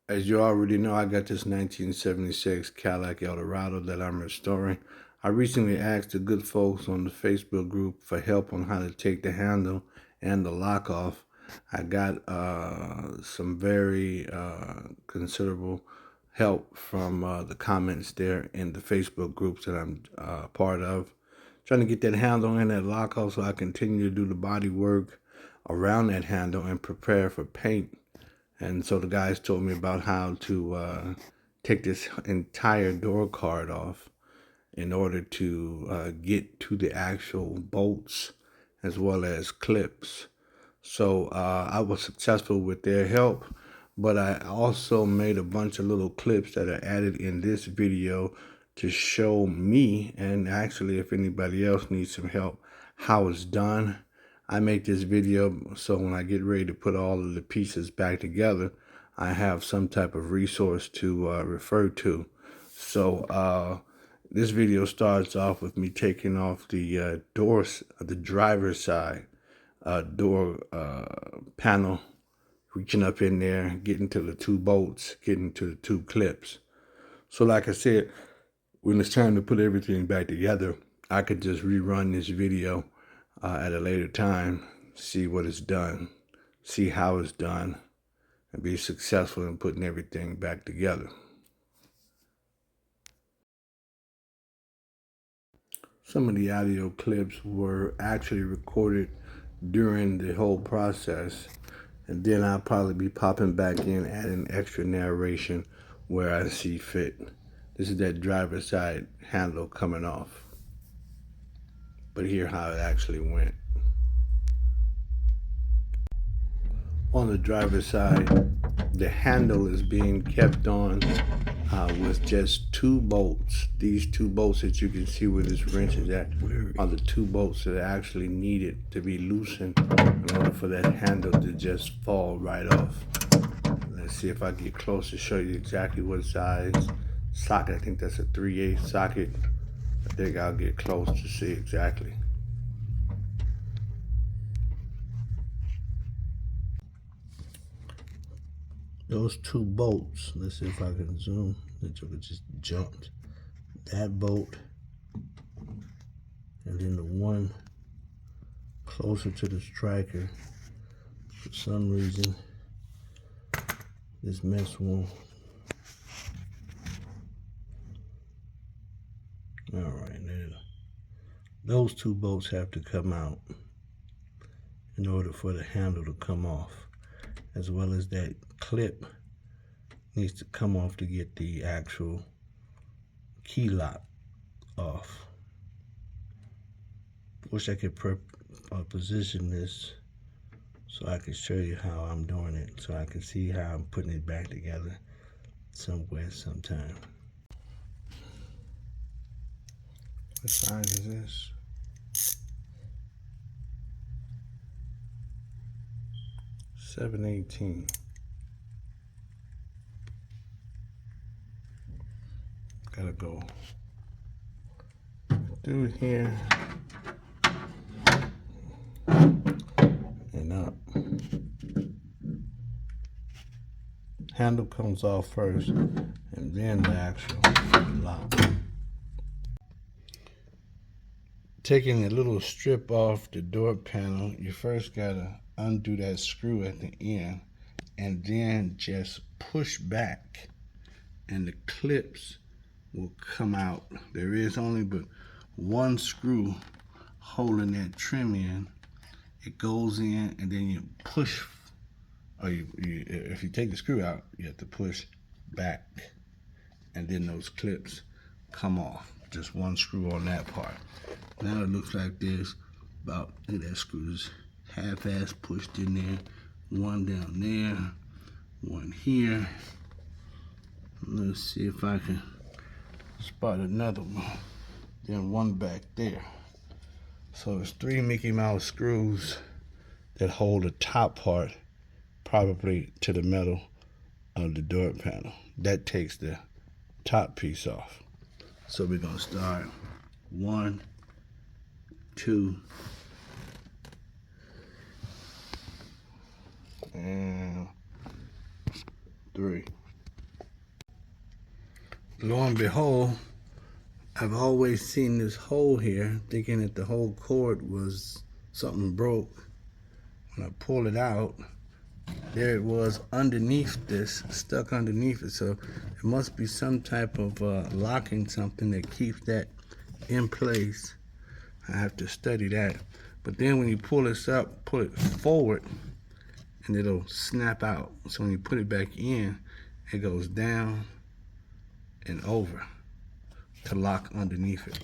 As you already know, I got this 1976 Cadillac Eldorado that I'm restoring. I recently asked the good folks on the Facebook group for help on how to take the handle and the lock off. I got some very considerable help from the comments there in the Facebook groups that I'm part of. Trying to get that handle and that lock off so I continue to do the body work around that handle and prepare for paint. And so the guys told me about how to take this entire door card off in order to get to the actual bolts as well as clips. So I was successful with their help, but I also made a bunch of little clips that are added in this video to show me, and actually if anybody else needs some help, how it's done. I make this video so when I get ready to put all of the pieces back together, I have some type of resource to refer to. So this video starts off with me taking off the doors, the driver's side door panel, reaching up in there, getting to the two bolts, getting to the two clips. So like I said, when it's time to put everything back together, I could just rerun this video at a later time, see what it's done, see how it's done, and be successful in putting everything back together. Some of the audio clips were actually recorded during the whole process, and then I'll probably be popping back in, adding extra narration where I see fit. This is that driver's side handle coming off, but hear how it actually went. On the driver's side, the handle is being kept on with just two bolts. These two bolts that you can see where this wrench is at are the two bolts that are actually needed to be loosened in order for that handle to just fall right off. Let's see if I get close to show you exactly what size socket. I think that's a 3/8 socket. I think I'll get close to see exactly. Those two bolts, let's see if I can zoom, that you could just jumped. That bolt, and then the one closer to the striker. For some reason, this mess won't. All right, now those two bolts have to come out in order for the handle to come off, as well as that clip needs to come off to get the actual key lock off. Wish I could position this so I can show you how I'm doing it, so I can see how I'm putting it back together somewhere, sometime. What size is this? $7.18. Gotta go through here and up. Handle comes off first, and then the actual lock. Taking a little strip off the door panel, you first gotta undo that screw at the end, and then just push back, and the clips will come out. There is only but one screw holding that trim in. It goes in, and then you push, or if you take the screw out, you have to push back, and then those clips come off. Just one screw on that part. Now it looks like there's about, look at that screw, is half-ass pushed in there. One down there, one here. Let's see if I can spot another one. Then one back there. So there's 3 Mickey Mouse screws that hold the top part probably to the metal of the door panel. That takes the top piece off. So we're gonna start 1, 2, and 3. Lo and behold, I've always seen this hole here, thinking that the whole cord was something broke. When I pull it out, there it was underneath this, stuck underneath it. So it must be some type of locking something that keeps that in place. I have to study that. But then when you pull this up, pull it forward, and it'll snap out. So when you put it back in, it goes down and over to lock underneath it.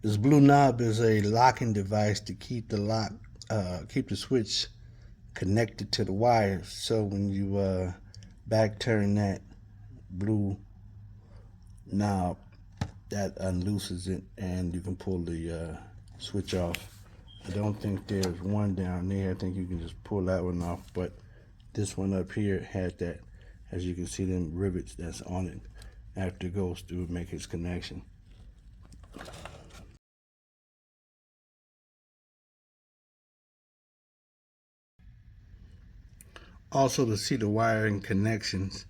This blue knob is a locking device to keep keep the switch connected to the wires. So when you back turn that blue knob, that unlooses it, and you can pull the switch off. I don't think there's one down there. I think you can just pull that one off, but this one up here has that, as you can see, them rivets that's on it after it goes through and make its connection. Also, to see the wiring connections,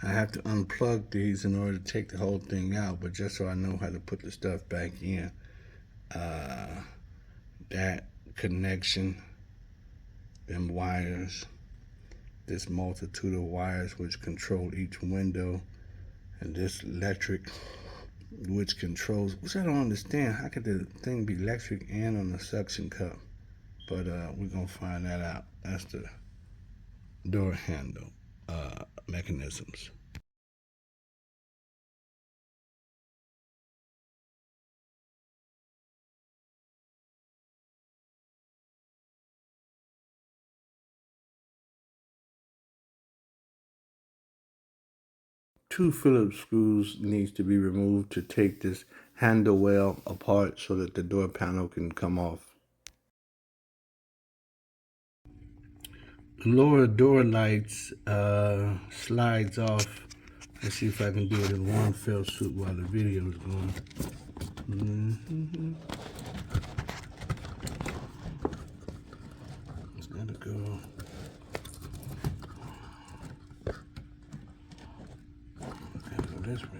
I have to unplug these in order to take the whole thing out, but just so I know how to put the stuff back in. That connection, them wires, this multitude of wires which control each window, and this electric which controls, which I don't understand. How could the thing be electric and on the suction cup? But we're gonna find that out. That's the door handle mechanisms. Two Phillips screws needs to be removed to take this handle well apart so that the door panel can come off. The lower door lights slides off. Let's see if I can do it in one fell swoop while the video is going. It's gotta go. Gotta go this way.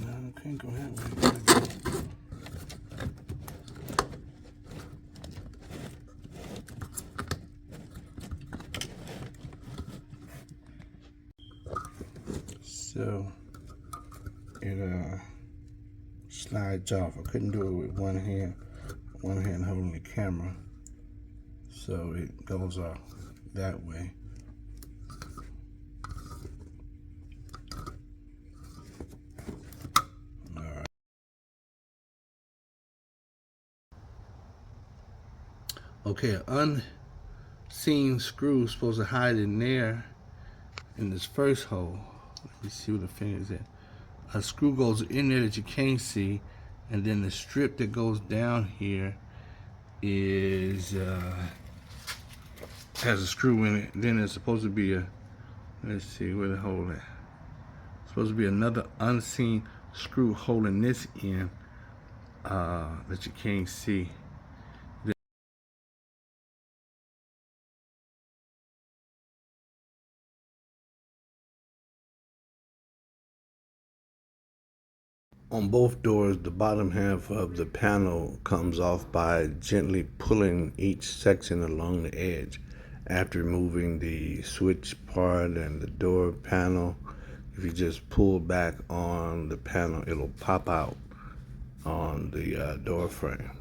No, I can't go that way. So it slides off. I couldn't do it with one hand holding the camera. So it goes off that way. All right. Okay, an unseen screw is supposed to hide in there in this first hole. Let me see where the finger's at. A screw goes in there that you can't see, and then the strip that goes down here is has a screw in it. Then there's supposed to be a, let's see where the hole at. Supposed to be another unseen screw holding this in that you can't see. On both doors, the bottom half of the panel comes off by gently pulling each section along the edge. After removing the switch part and the door panel, if you just pull back on the panel, it'll pop out on the door frame.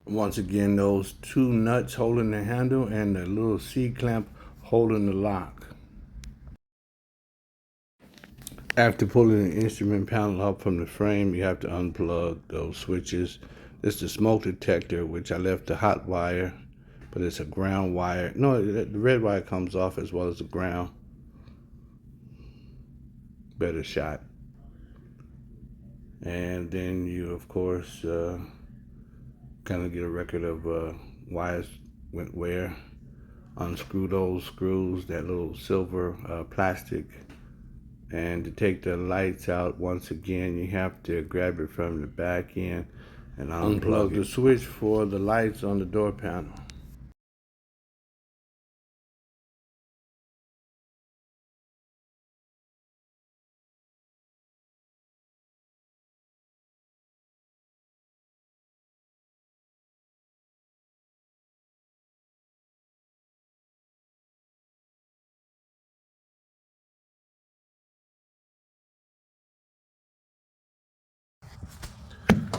Once again, those two nuts holding the handle and the little C-clamp holding the lock. After pulling the instrument panel up from the frame, you have to unplug those switches. This is the smoke detector, which I left the hot wire, but it's a ground wire. No, the red wire comes off as well as the ground. Better shot. And then you, of course, kind of get a record of wires went where. Unscrew those screws, that little silver plastic. And to take the lights out, once again, you have to grab it from the back end and unplug the switch for the lights on the door panel.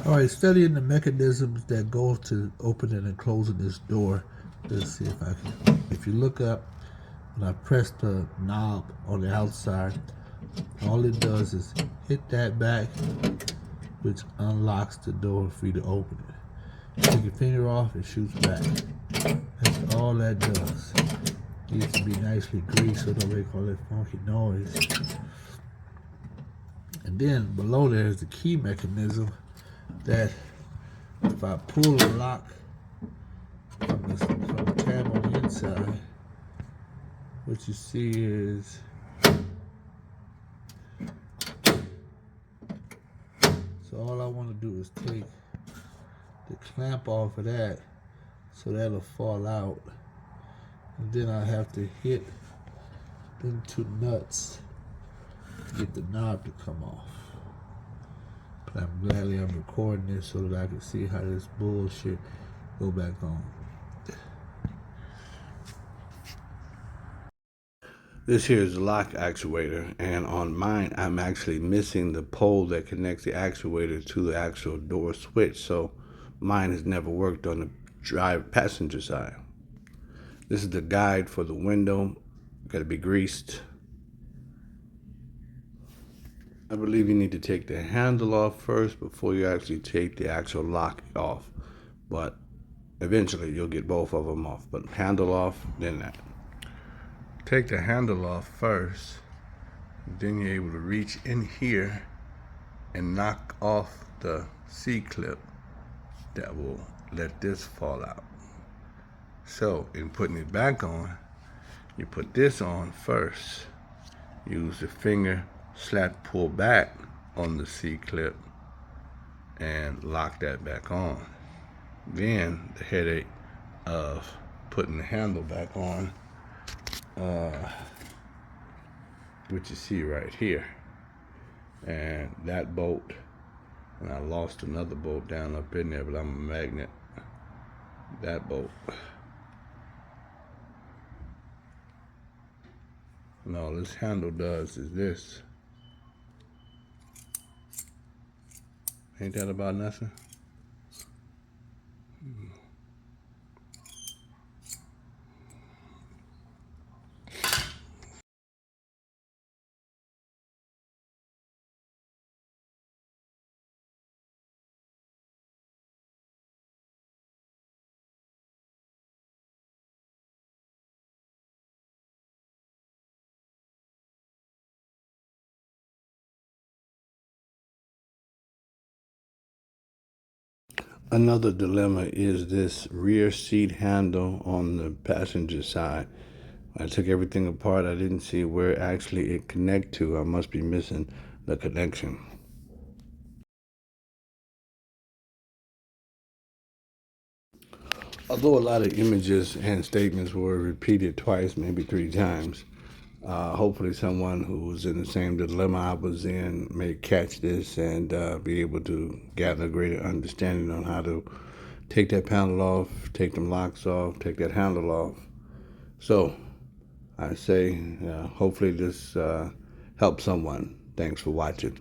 All right, studying the mechanisms that go to opening and closing this door. Let's see if I can. If you look up, when I press the knob on the outside, all it does is hit that back, which unlocks the door for you to open it. Take your finger off, it shoots back. That's all that does. It needs to be nicely greased so it don't make all that funky noise. And then below there is the key mechanism that if I pull the lock from the tab on the inside, what you see is so all I want to do is take the clamp off of that so that'll fall out, and then I have to hit them two nuts to get the knob to come off. But I'm glad I'm recording this so that I can see how this bullshit go back on. This here is the lock actuator, and on mine, I'm actually missing the pole that connects the actuator to the actual door switch, so mine has never worked on the passenger side. This is the guide for the window. Got to be greased. I believe you need to take the handle off first before you actually take the actual lock off, but eventually you'll get both of them off. But handle off, then that. Take the handle off first, then you're able to reach in here and knock off the C-clip that will let this fall out. So in putting it back on, you put this on first. Use the finger, pull back on the C-clip and lock that back on. Then the headache of putting the handle back on, which you see right here, and that bolt, and I lost another bolt down up in there, but I'm a magnet. That bolt. And all this handle does is this. Ain't that about nothing? Another dilemma is this rear seat handle on the passenger side. I took everything apart. I didn't see where actually it connect to. I must be missing the connection. Although a lot of images and statements were repeated twice, maybe three times, hopefully someone who was in the same dilemma I was in may catch this and be able to gather a greater understanding on how to take that panel off, take them locks off, take that handle off. So I say hopefully this helps someone. Thanks for watching.